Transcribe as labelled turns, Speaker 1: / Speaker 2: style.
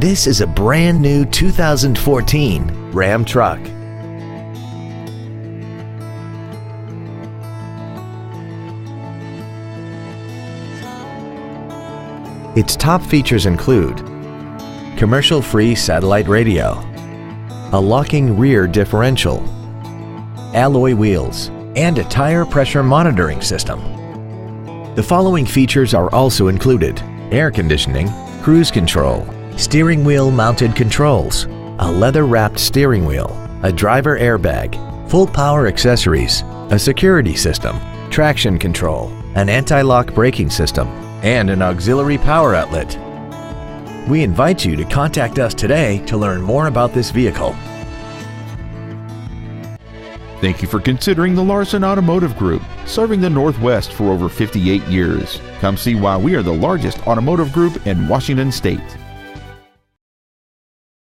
Speaker 1: This is a brand new 2014 Ram truck. Its top features include commercial-free satellite radio, a locking rear differential, alloy wheels, and a tire pressure monitoring system. The following features are also included: air conditioning, cruise control, steering wheel mounted controls, a leather-wrapped steering wheel, a driver airbag, full power accessories, a security system, traction control, an anti-lock braking system, and an auxiliary power outlet. We invite you to contact us today to learn more about this vehicle.
Speaker 2: Thank you for considering the Larson Automotive Group, serving the Northwest for over 58 years. Come see why we are the largest automotive group in Washington State.